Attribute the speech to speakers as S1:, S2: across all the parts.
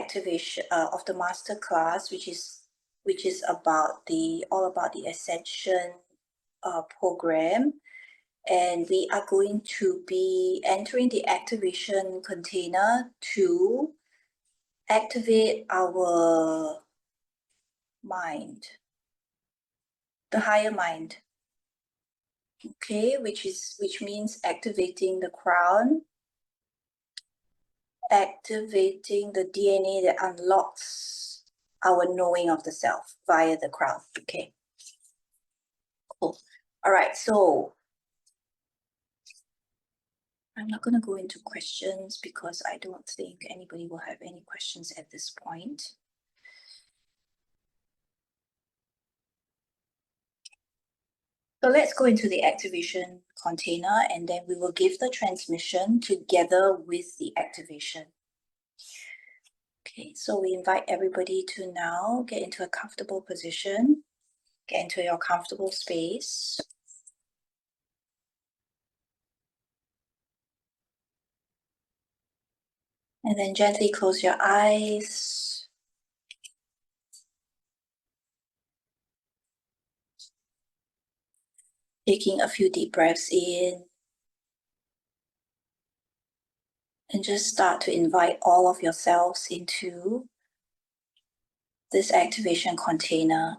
S1: activation of the master class, which is about all about the Ascension program, and we are going to be entering the activation container to activate our mind, the higher mind. Okay, which means activating the crown, activating the DNA that unlocks our knowing of the self via the crown. Okay, cool. All right, so I'm not going to go into questions because I don't think anybody will have any questions at this point. So let's go into the activation container, and then we will give the transmission together with the activation. Okay, so we invite everybody to now get into a comfortable position, get into your comfortable space. And then gently close your eyes. Taking a few deep breaths in. And just start to invite all of yourselves into this activation container.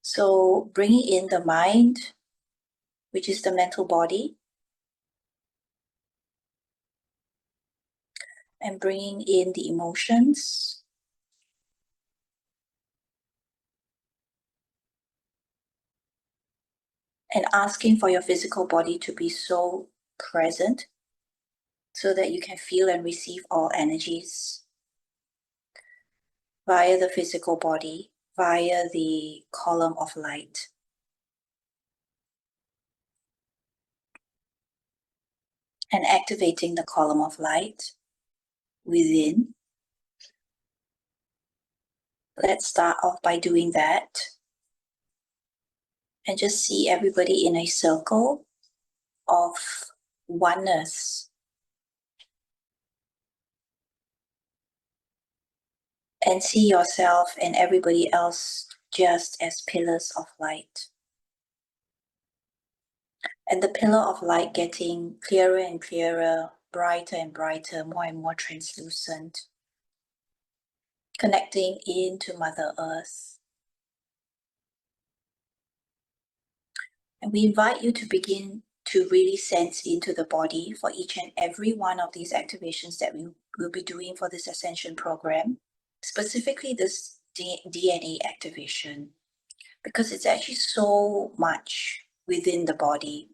S1: So bringing in the mind, which is the mental body, and bringing in the emotions, and asking for your physical body to be so present so that you can feel and receive all energies via the physical body, via the column of light. And activating the column of light within. Let's start off by doing that. And just see everybody in a circle of oneness. And see yourself and everybody else just as pillars of light. And the pillar of light getting clearer and clearer, brighter and brighter, more and more translucent. Connecting into Mother Earth. And we invite you to begin to really sense into the body for each and every one of these activations that we will be doing for this Ascension program. Specifically this DNA activation, because it's actually so much within the body.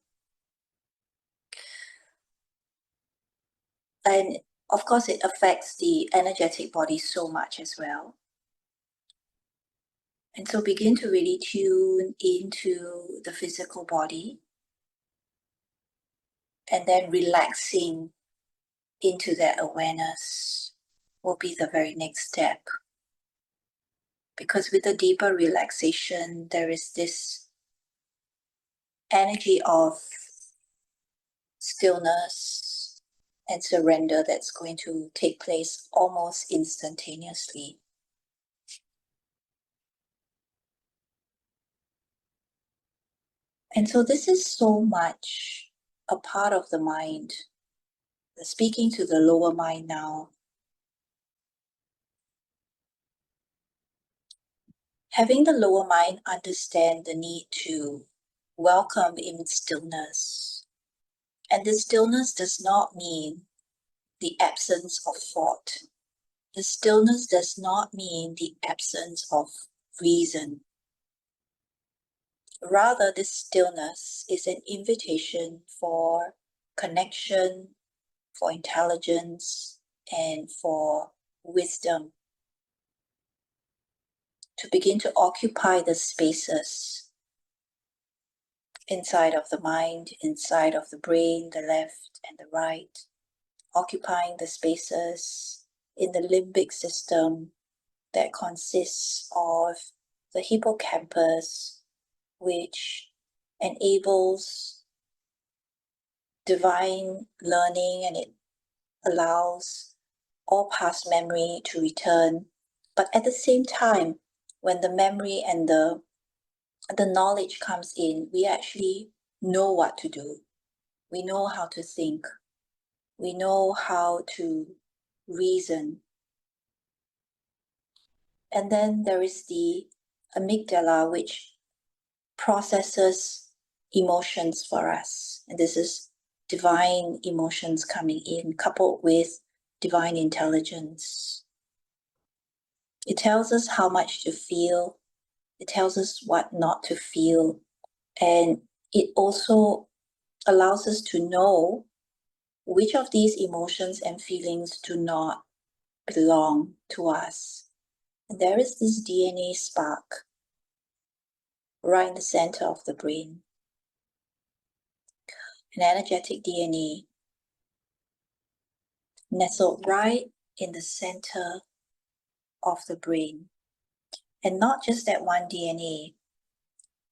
S1: And of course, it affects the energetic body so much as well. And so begin to really tune into the physical body, and then relaxing into that awareness will be the very next step. Because with the deeper relaxation, there is this energy of stillness and surrender that's going to take place almost instantaneously. And so this is so much a part of the mind. Speaking to the lower mind now. Having the lower mind understand the need to welcome in stillness. And this stillness does not mean the absence of thought. The stillness does not mean the absence of reason. Rather, this stillness is an invitation for connection, for intelligence, and for wisdom. To begin to occupy the spaces inside of the mind, inside of the brain, the left and the right, occupying the spaces in the limbic system that consists of the hippocampus, which enables divine learning, and it allows all past memory to return. But at the same time, when the memory and the knowledge comes in, we actually know what to do. We know how to think. We know how to reason. And then there is the amygdala, which processes emotions for us. And this is divine emotions coming in, coupled with divine intelligence. It tells us how much to feel. It tells us what not to feel. And it also allows us to know which of these emotions and feelings do not belong to us. And there is this DNA spark right in the center of the brain, an energetic DNA nestled right in the center of the brain. And not just that one DNA,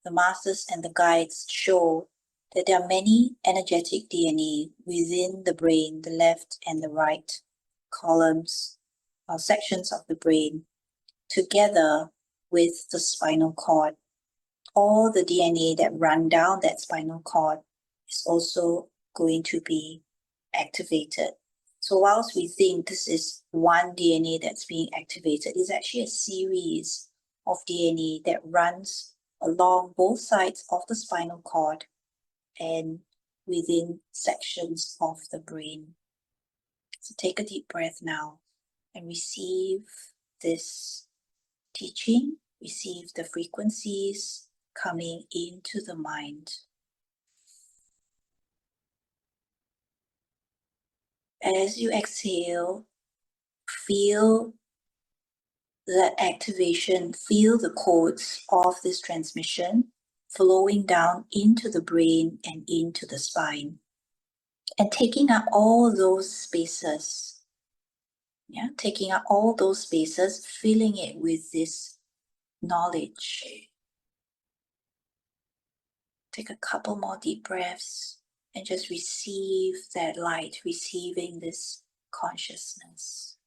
S1: the masters and the guides show that there are many energetic DNA within the brain, the left and the right columns or sections of the brain, together with the spinal cord. All the DNA that run down that spinal cord is also going to be activated. So whilst we think this is one DNA that's being activated, it's actually a series of DNA that runs along both sides of the spinal cord and within sections of the brain. So take a deep breath now and receive this teaching, receive the frequencies coming into the mind. As you exhale, feel that activation, feel the codes of this transmission flowing down into the brain and into the spine, and taking up all those spaces. Yeah, taking up all those spaces, filling it with this knowledge. Take a couple more deep breaths and just receive that light, receiving this consciousness.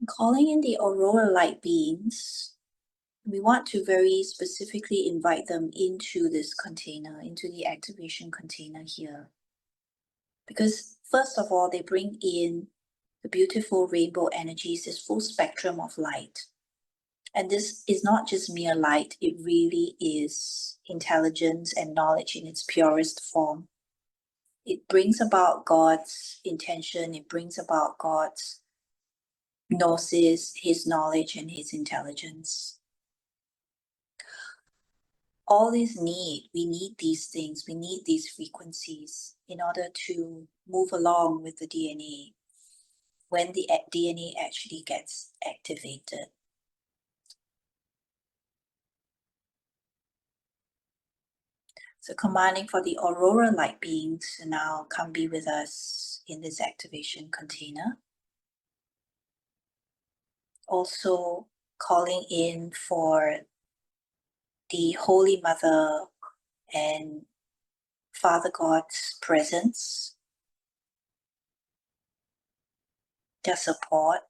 S1: Calling in the aurora light beings, we want to very specifically invite them into this container, into the activation container here. Because first of all, they bring in the beautiful rainbow energies, this full spectrum of light. And this is not just mere light, it really is intelligence and knowledge in its purest form. It brings about God's intention, it brings about God's gnosis, his knowledge and his intelligence. All these we need these things, we need these frequencies in order to move along with the DNA when the DNA actually gets activated. So commanding for the aurora light beings to now come be with us in this activation container. Also calling in for the Holy Mother and Father God's presence, their support,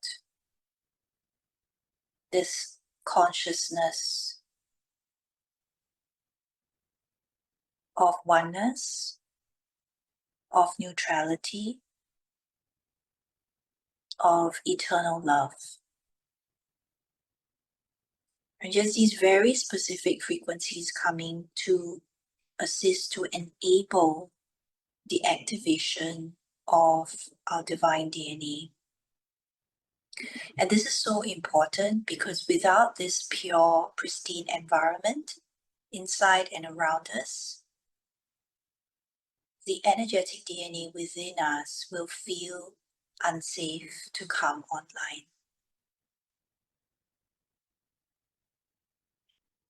S1: this consciousness of oneness, of neutrality, of eternal love. And just these very specific frequencies coming to assist to enable the activation of our divine DNA. And this is so important because without this pure, pristine environment inside and around us, the energetic DNA within us will feel unsafe to come online.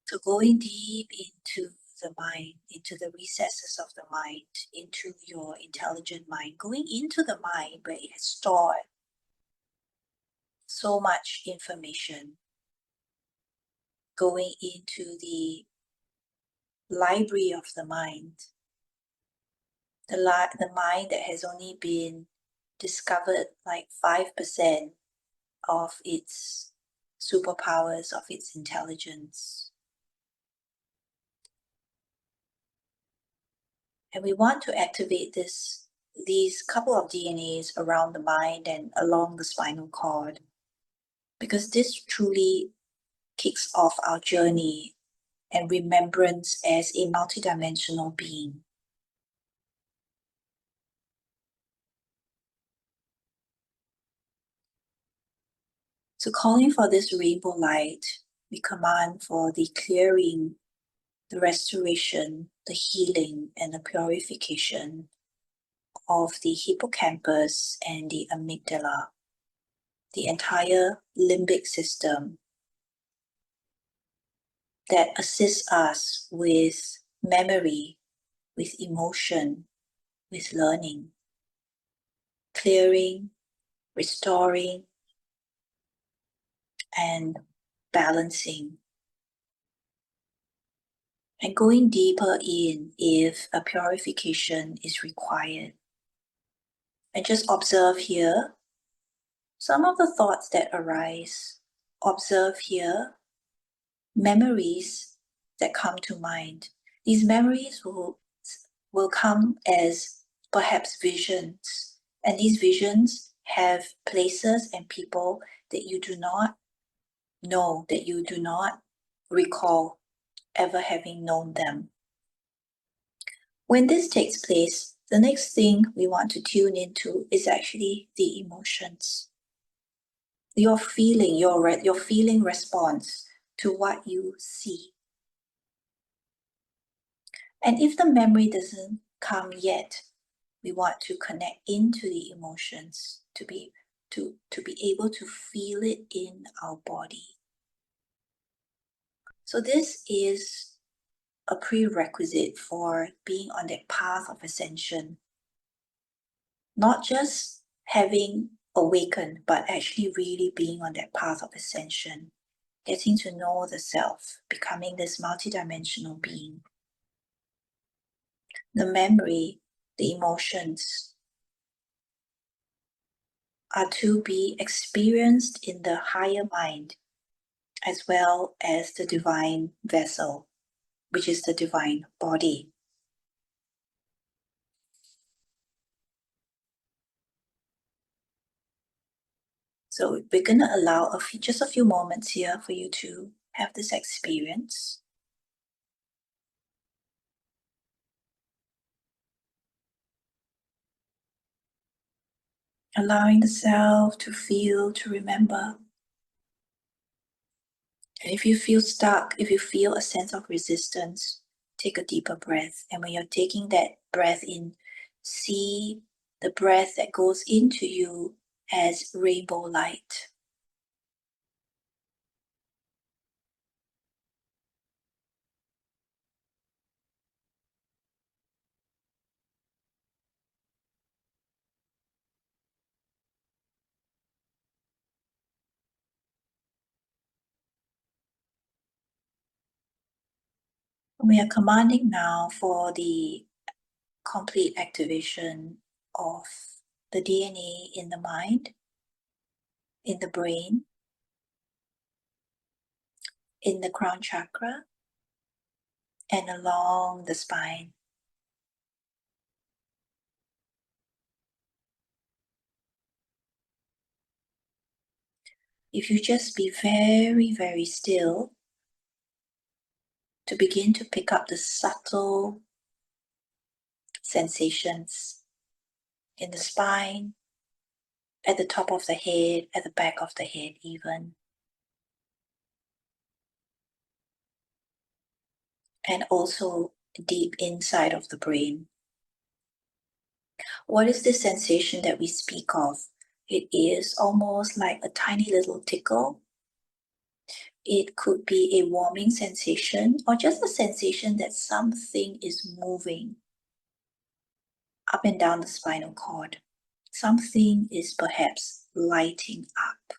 S1: So going deep into the mind, into the recesses of the mind, into your intelligent mind, going into the mind where it has stored so much information. going into the library of the mind, the mind that has only been discovered like 5% of its superpowers, of its intelligence. And we want to activate these couple of DNAs around the mind and along the spinal cord, because this truly kicks off our journey and remembrance as a multidimensional being. So calling for this rainbow light, we command for the clearing, the restoration, the healing, and the purification of the hippocampus and the amygdala, the entire limbic system that assists us with memory, with emotion, with learning, clearing, restoring, and balancing. And going deeper in if a purification is required. And just observe here some of the thoughts that arise. Observe here memories that come to mind. These memories will come as perhaps visions. And these visions have places and people that you do not know, that you do not recall ever having known them. When this takes place, the next thing we want to tune into is actually the emotions. Your feeling response to what you see. And if the memory doesn't come yet, we want to connect into the emotions to be able to feel it in our body. So this is a prerequisite for being on that path of ascension. Not just having awakened, but actually really being on that path of ascension, getting to know the self, becoming this multidimensional being. The memory, the emotions are to be experienced in the higher mind as well as the divine vessel, which is the divine body. So we're going to allow just a few moments here for you to have this experience. Allowing the self to feel, to remember. And if you feel stuck, if you feel a sense of resistance, take a deeper breath. And when you're taking that breath in, see the breath that goes into you as rainbow light. We are commanding now for the complete activation of the DNA in the mind, in the brain, in the crown chakra, and along the spine. If you just be very, very still to begin to pick up the subtle sensations in the spine, at the top of the head, at the back of the head even. And also deep inside of the brain. What is this sensation that we speak of? It is almost like a tiny little tickle. It could be a warming sensation or just a sensation that something is moving up and down the spinal cord. Something is perhaps lighting up.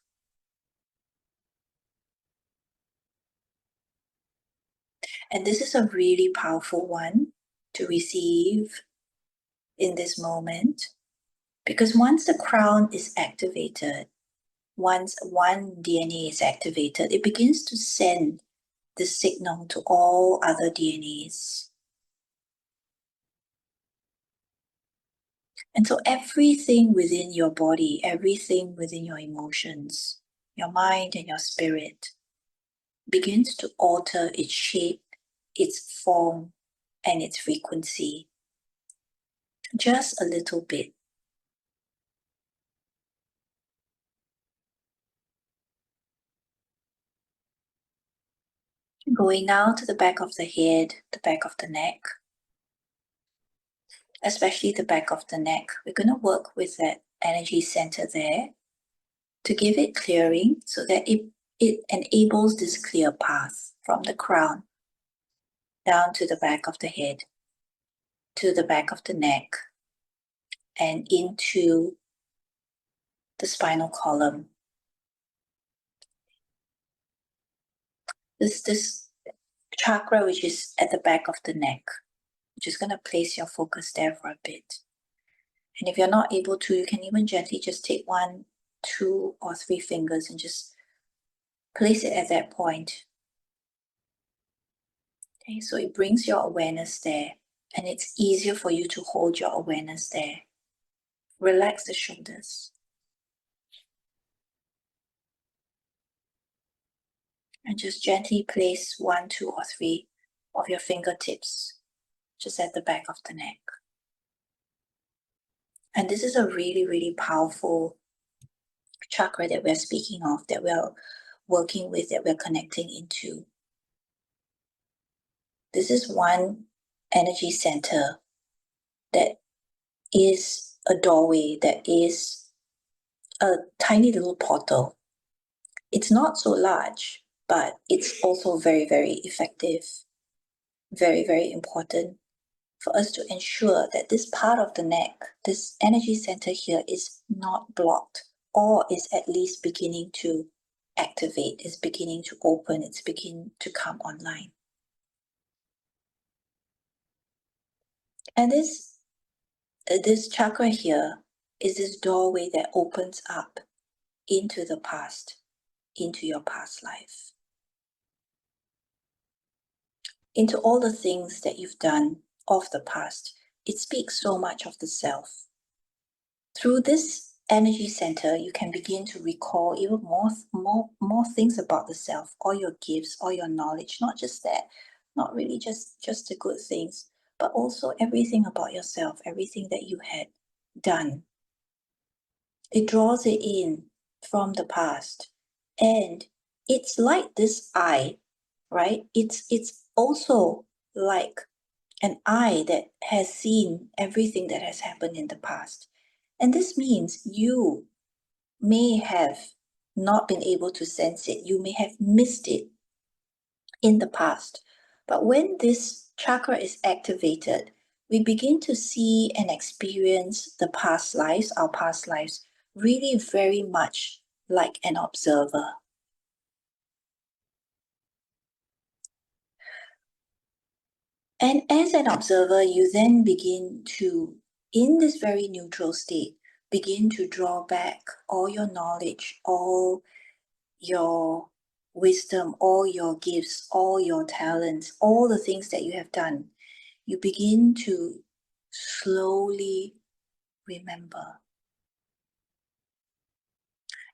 S1: And this is a really powerful one to receive in this moment, because once the crown is activated, once one DNA is activated, it begins to send the signal to all other DNAs. And so everything within your body, everything within your emotions, your mind and your spirit begins to alter its shape, its form, and its frequency. Just a little bit. Going now to the back of the head, the back of the neck, especially the back of the neck. We're going to work with that energy center there to give it clearing so that it enables this clear path from the crown down to the back of the head, to the back of the neck, and into the spinal column. This chakra which is at the back of the neck. You're just going to place your focus there for a bit. And if you're not able to, you can even gently just take 1, 2, or 3 fingers and just place it at that point. Okay, so it brings your awareness there, and it's easier for you to hold your awareness there. Relax the shoulders. And just gently place 1, 2, or 3 of your fingertips just at the back of the neck. And this is a really, really powerful chakra that we're speaking of, that we're working with, that we're connecting into. This is one energy center that is a doorway, that is a tiny little portal. It's not so large, but it's also very, very effective, very, very important for us to ensure that this part of the neck, this energy center here, is not blocked, or is at least beginning to activate, is beginning to open, it's beginning to come online. And this chakra here is this doorway that opens up into the past, into your past life, into all the things that you've done of the past. It speaks so much of the self. Through this energy center, you can begin to recall even more things about the self, all your gifts, all your knowledge, not just that, not really just the good things, but also everything about yourself, everything that you had done. It draws it in from the past. And it's like this eye, right? It's also like an eye that has seen everything that has happened in the past. And this means you may have not been able to sense it. You may have missed it in the past. But when this chakra is activated, we begin to see and experience the past lives, our past lives, really very much like an observer. And as an observer, you then begin to, in this very neutral state, begin to draw back all your knowledge, all your wisdom, all your gifts, all your talents, all the things that you have done. You begin to slowly remember.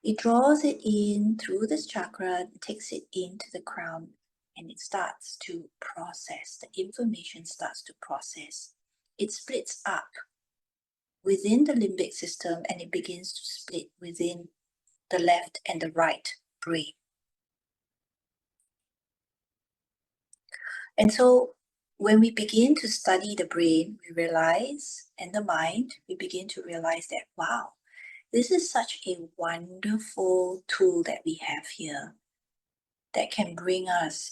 S1: It draws it in through this chakra, takes it into the crown, and it starts to process. The information starts to process. It splits up within the limbic system, and it begins to split within the left and the right brain. And so when we begin to study the brain, we realize, and the mind, we begin to realize that, wow, this is such a wonderful tool that we have here that can bring us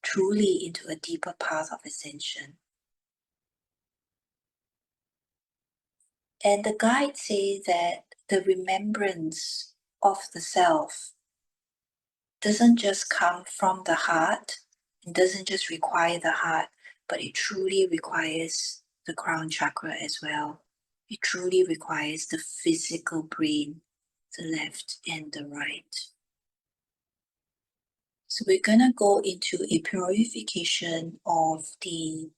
S1: truly into a deeper path of ascension. And the guides say that the remembrance of the self doesn't just come from the heart, It doesn't just require the heart, but it truly requires the crown chakra as well. It truly requires the physical brain, the left and the right. So we're going to go into a purification of the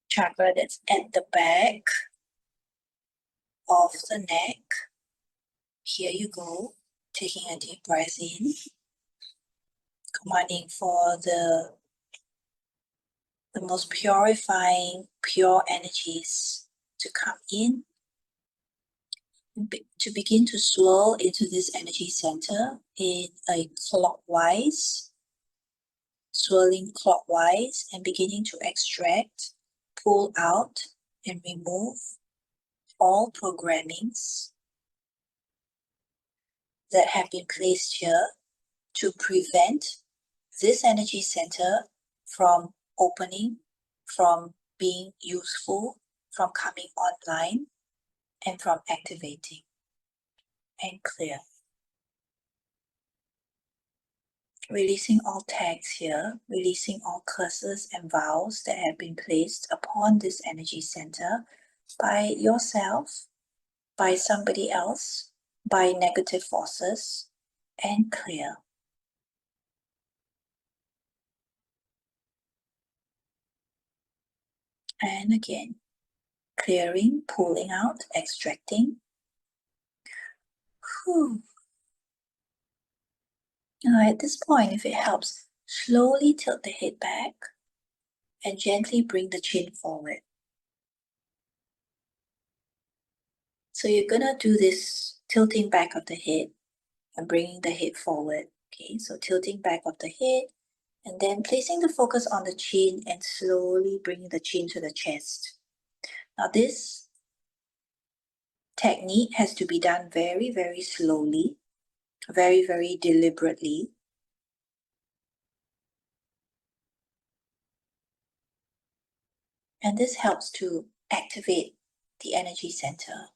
S1: chakra that's at the back of the neck. Here you go, taking a deep breath in, commanding for the most purifying, pure energies to come in, to begin to swirl into this energy center in a clockwise, swirling clockwise, and beginning to extract, pull out, and remove all programmings that have been placed here to prevent this energy center from opening, from being useful, from coming online, and from activating. And clear. Releasing all tags here, releasing all curses and vows that have been placed upon this energy center by yourself, by somebody else, by negative forces, and clear. And again, clearing, pulling out, extracting. Whew. Now at this point, if it helps, slowly tilt the head back and gently bring the chin forward. So you're gonna do this tilting back of the head and bringing the head forward. Okay, so tilting back of the head and then placing the focus on the chin and slowly bringing the chin to the chest. Now this technique has to be done very, very slowly, very, very deliberately. And this helps to activate the energy center.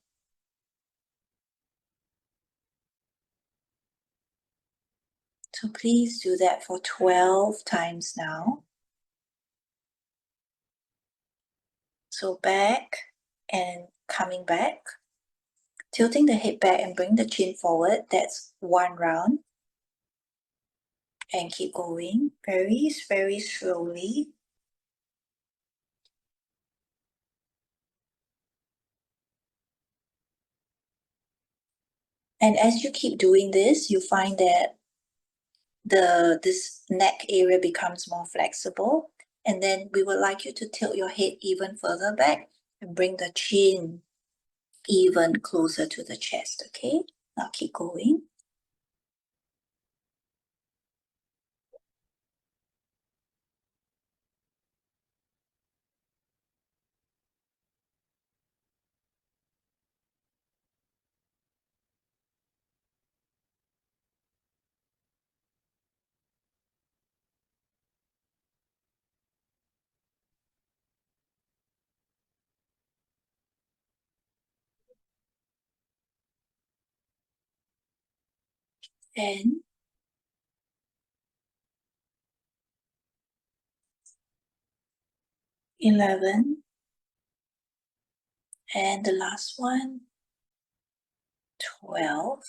S1: So please do that for 12 times now. So back and coming back, tilting the head back and bring the chin forward. That's one round. And keep going very, very slowly. And as you keep doing this, you find that this neck area becomes more flexible. And then we would like you to tilt your head even further back and bring the chin even closer to the chest, okay? Now keep going. And 11. And the last one, 12.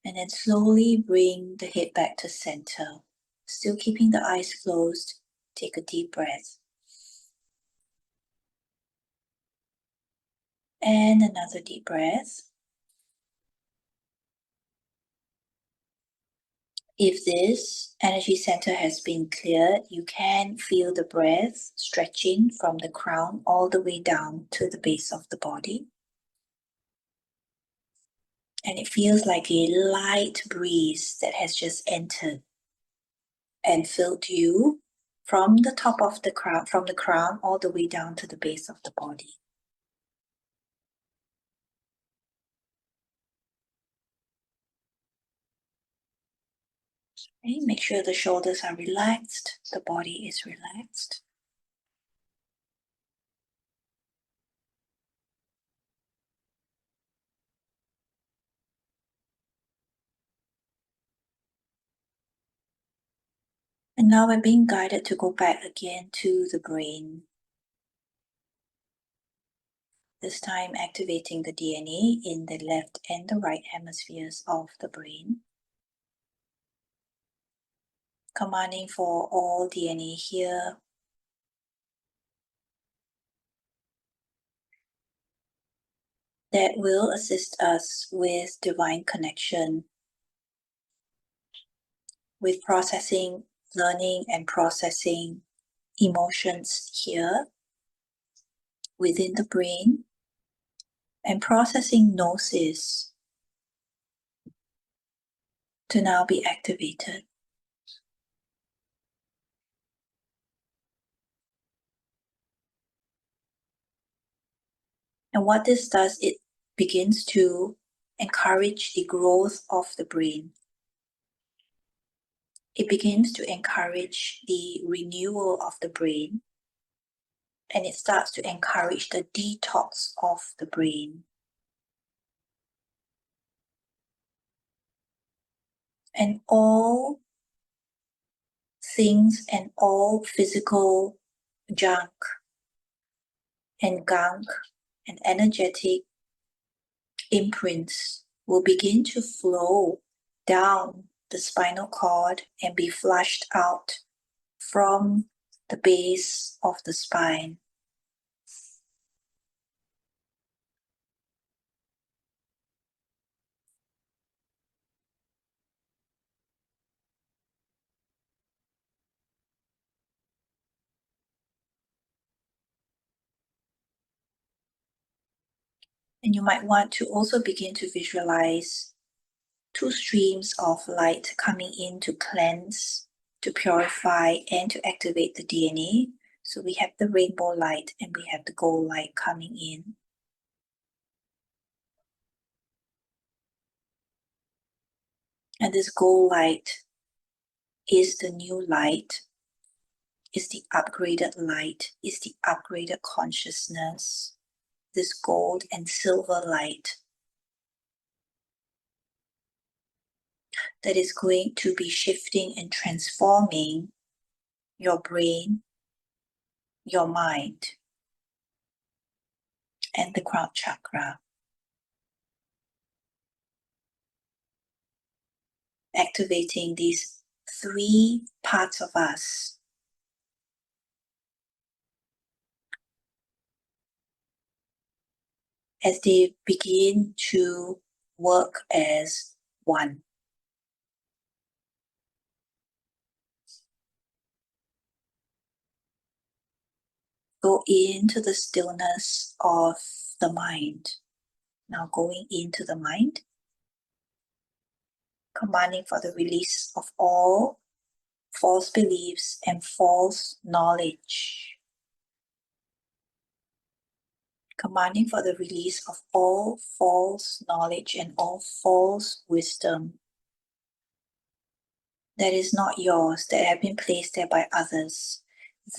S1: And then slowly bring the head back to center. Still keeping the eyes closed. Take a deep breath. And another deep breath. If this energy center has been cleared, you can feel the breath stretching from the crown all the way down to the base of the body. And it feels like a light breeze that has just entered and filled you from the top of the crown, from the crown all the way down to the base of the body. Okay, make sure the shoulders are relaxed, the body is relaxed. And now we're being guided to go back again to the brain. This time activating the DNA in the left and the right hemispheres of the brain. Commanding for all DNA here that will assist us with divine connection, with processing, learning and processing emotions here within the brain, and processing gnosis to now be activated. And what this does, it begins to encourage the growth of the brain. It begins to encourage the renewal of the brain, and it starts to encourage the detox of the brain. And all things and all physical junk and gunk and energetic imprints will begin to flow down the spinal cord and be flushed out from the base of the spine. And you might want to also begin to visualize two streams of light coming in to cleanse, to purify, and to activate the DNA. So we have the rainbow light and we have the gold light coming in. And this gold light is the new light, is the upgraded light, is the upgraded consciousness, this gold and silver light that is going to be shifting and transforming your brain, your mind, and the crown chakra. Activating these three parts of us as they begin to work as one. Go into the stillness of the mind. Now going into the mind, commanding for the release of all false beliefs and false knowledge. Commanding for the release of all false knowledge and all false wisdom that is not yours, that have been placed there by others,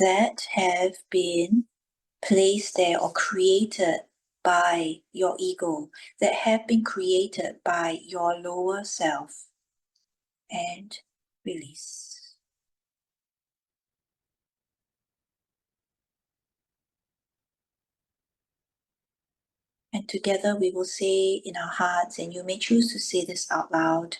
S1: that have been placed there or created by your ego, that have been created by your lower self, and release. And together we will say in our hearts, and you may choose to say this out loud,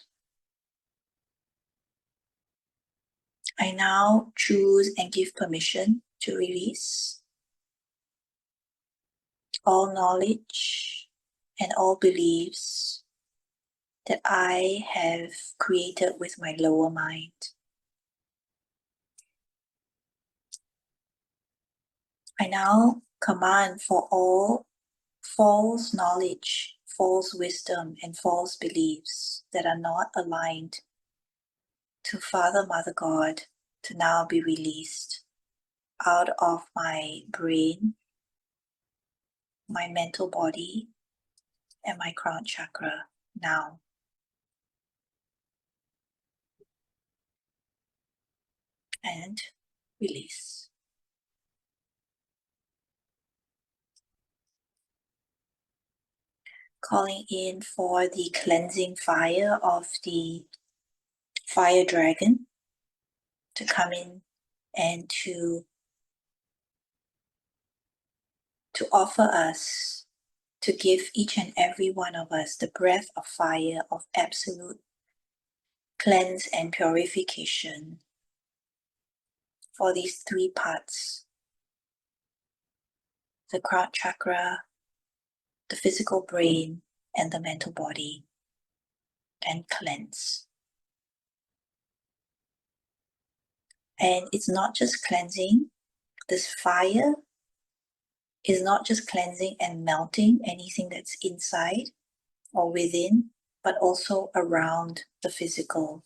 S1: I now choose and give permission to release all knowledge and all beliefs that I have created with my lower mind. I now command for all false knowledge, false wisdom, and false beliefs that are not aligned to Father, Mother God to now be released out of my brain, my mental body, and my crown chakra now. And release. Calling in for the cleansing fire of the fire dragon to come in and to offer us, to give each and every one of us the breath of fire of absolute cleanse and purification for these three parts: the crown chakra, the physical brain, and the mental body, and cleanse. And it's not just cleansing. This fire is not just cleansing and melting anything that's inside or within, but also around the physical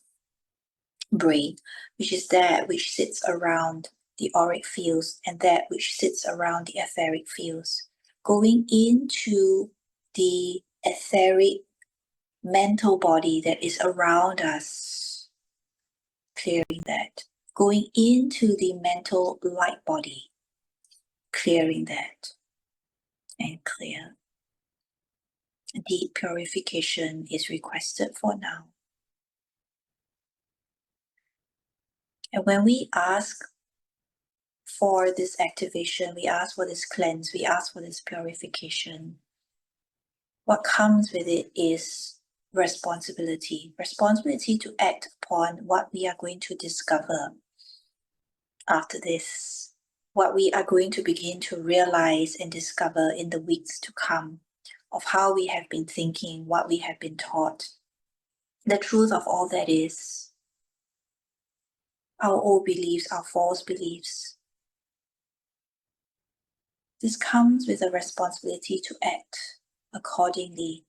S1: brain, which is that which sits around the auric fields and that which sits around the etheric fields, going into the etheric mental body that is around us, clearing that, going into the mental light body, clearing that, and clear. Deep purification is requested for now. And when we ask for this activation, we ask for this cleanse, we ask for this purification, what comes with it is responsibility. Responsibility to act upon what we are going to discover after this, what we are going to begin to realize and discover in the weeks to come, of how we have been thinking, what we have been taught. The truth of all that is our old beliefs, our false beliefs. This comes with a responsibility to act accordingly,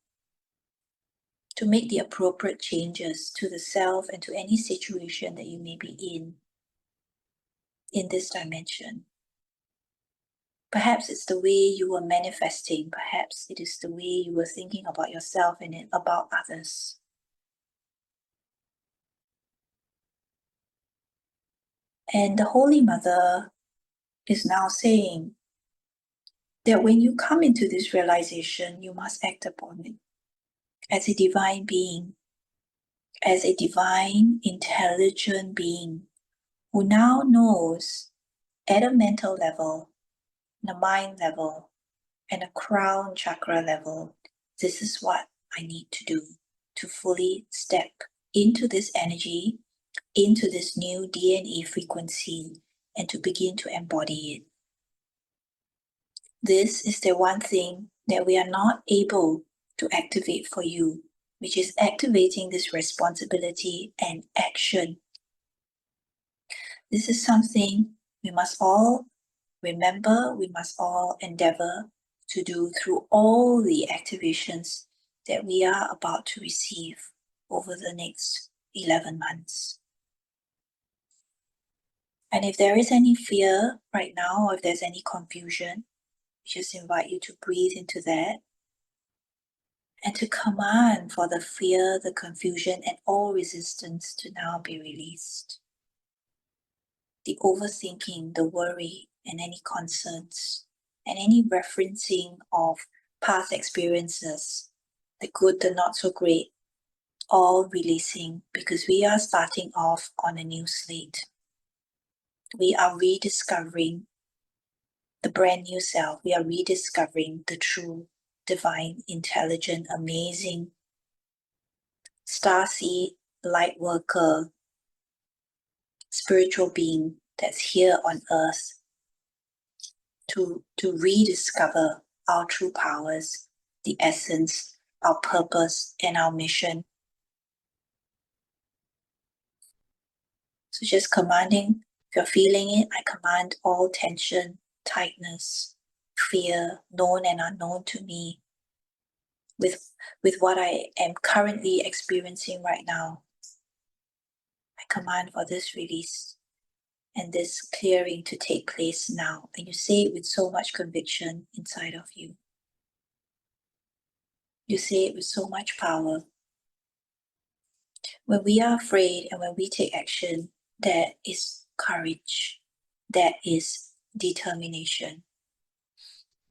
S1: to make the appropriate changes to the self and to any situation that you may be in this dimension. Perhaps it's the way you were manifesting, perhaps it is the way you were thinking about yourself and about others. And the Holy Mother is now saying that when you come into this realization, you must act upon it as a divine being, as a divine, intelligent being who now knows at a mental level, the mind level, and a crown chakra level, this is what I need to do to fully step into this energy, into this new DNA frequency, and to begin to embody it. This is the one thing that we are not able to activate for you, which is activating this responsibility and action. This is something we must all remember, we must all endeavor to do through all the activations that we are about to receive over the next 11 months. And if there is any fear right now, or if there's any confusion, we just invite you to breathe into that and to command for the fear, the confusion, and all resistance to now be released. The overthinking, the worry, and any concerns, and any referencing of past experiences, the good, the not so great, all releasing, because we are starting off on a new slate. We are rediscovering the brand new self. We are rediscovering the true, divine, intelligent, amazing, starseed, light worker, spiritual being that's here on earth to rediscover our true powers, the essence, our purpose, and our mission. So just commanding, if you're feeling it, I command all tension, tightness, fear, known and unknown to me, with what I am currently experiencing right now. I command for this release and this clearing to take place now. And you say it with so much conviction inside of you. You say it with so much power. When we are afraid and when we take action, that is courage, that is determination,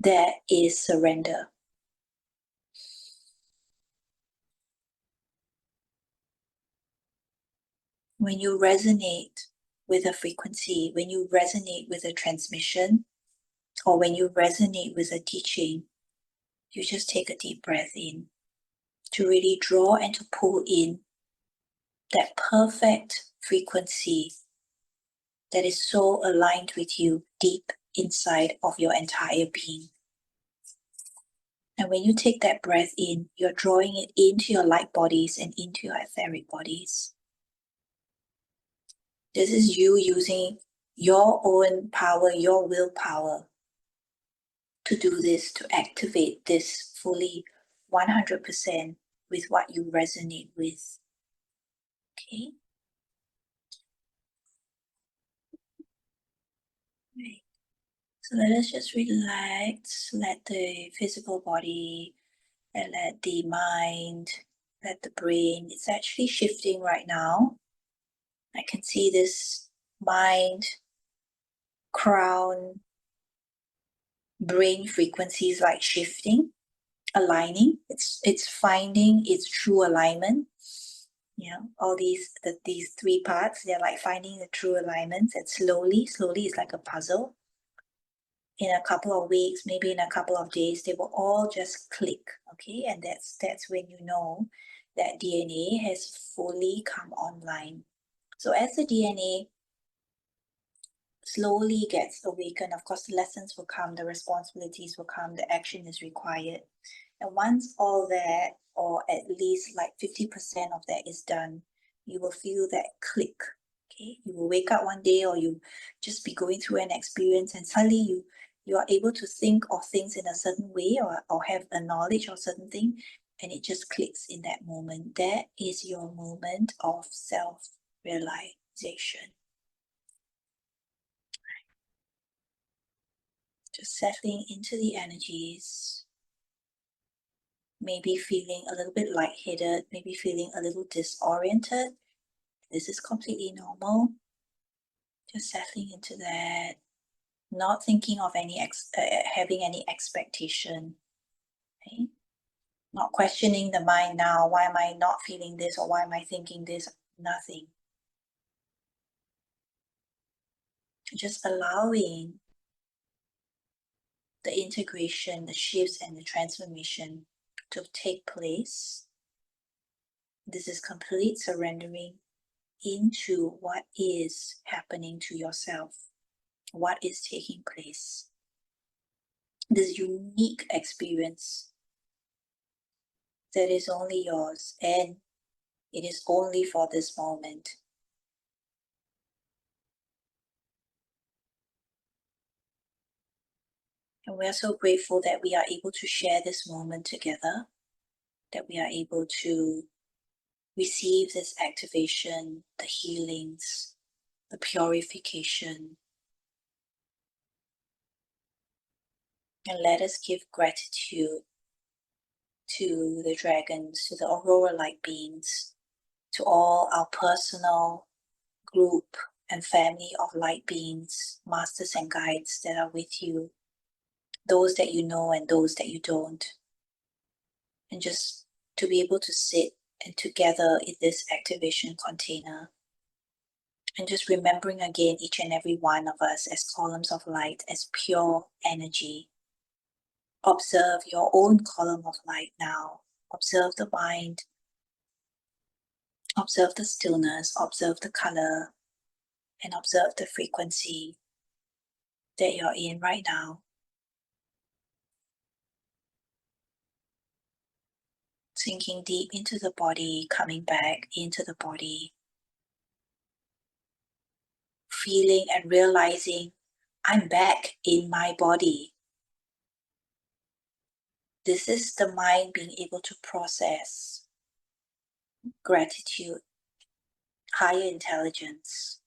S1: that is surrender. When you resonate with a frequency, when you resonate with a transmission, or when you resonate with a teaching, you just take a deep breath in to really draw and to pull in that perfect frequency that is so aligned with you deep inside of your entire being. And when you take that breath in, you're drawing it into your light bodies and into your etheric bodies. This is you using your own power, your willpower to do this, to activate this fully 100% with what you resonate with. Okay? Right. So let us just relax, let the physical body, and let the mind, let the brain, it's actually shifting right now. I can see this mind, crown, brain frequencies like shifting, aligning. It's finding its true alignment. You know, all these three parts, they're like finding the true alignments, and slowly it's like a puzzle. In a couple of weeks, maybe in a couple of days, they will all just click. Okay, and that's when you know that DNA has fully come online. So as the DNA slowly gets awakened, of course the lessons will come, the responsibilities will come, the action is required. And once all that, or at least like 50% of that is done, you will feel that click. Okay, you will wake up one day, or you just be going through an experience, and suddenly you are able to think of things in a certain way, or have a knowledge of certain thing, and it just clicks in that moment. That is your moment of self-realization. Just settling into the energies, maybe feeling a little bit lightheaded, maybe feeling a little disoriented. This is completely normal. Just settling into that, not thinking of having any expectation, okay? Not questioning the mind now, why am I not feeling this, or why am I thinking this? Nothing. Just allowing the integration, the shifts, and the transformation to take place. This is complete surrendering into what is happening to yourself, what is taking place. This unique experience that is only yours, and it is only for this moment. And we are so grateful that we are able to share this moment together, that we are able to receive this activation, the healings, the purification. And let us give gratitude to the dragons, to the aurora light beings, to all our personal, group, and family of light beings, masters and guides that are with you, those that you know and those that you don't. And just to be able to sit and together in this activation container, and just remembering again each and every one of us as columns of light, as pure energy. Observe your own column of light now. Observe the mind. Observe the stillness. Observe the color. And observe the frequency that you're in right now. Sinking deep into the body, coming back into the body. Feeling and realizing, I'm back in my body. This is the mind being able to process gratitude, higher intelligence.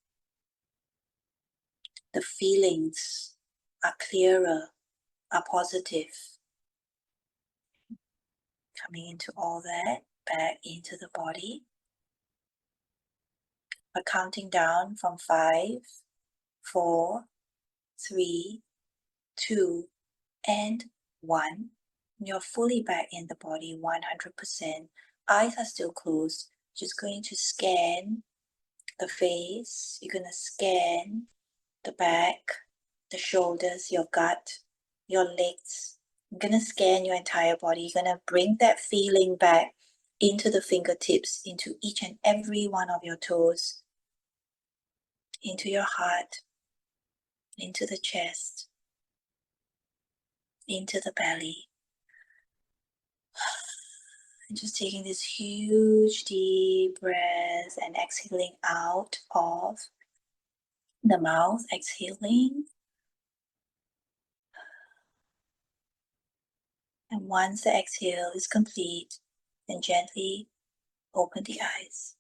S1: The feelings are clearer, are positive. Coming into all that, back into the body. We're counting down from 5, 4, 3, 2, and 1. You're fully back in the body, 100%. Eyes are still closed. Just going to scan the face. You're going to scan the back, the shoulders, your gut, your legs. You're going to scan your entire body. You're going to bring that feeling back into the fingertips, into each and every one of your toes, into your heart, into the chest, into the belly. And just taking this huge deep breath and exhaling out of the mouth, exhaling. And once the exhale is complete, then gently open the eyes.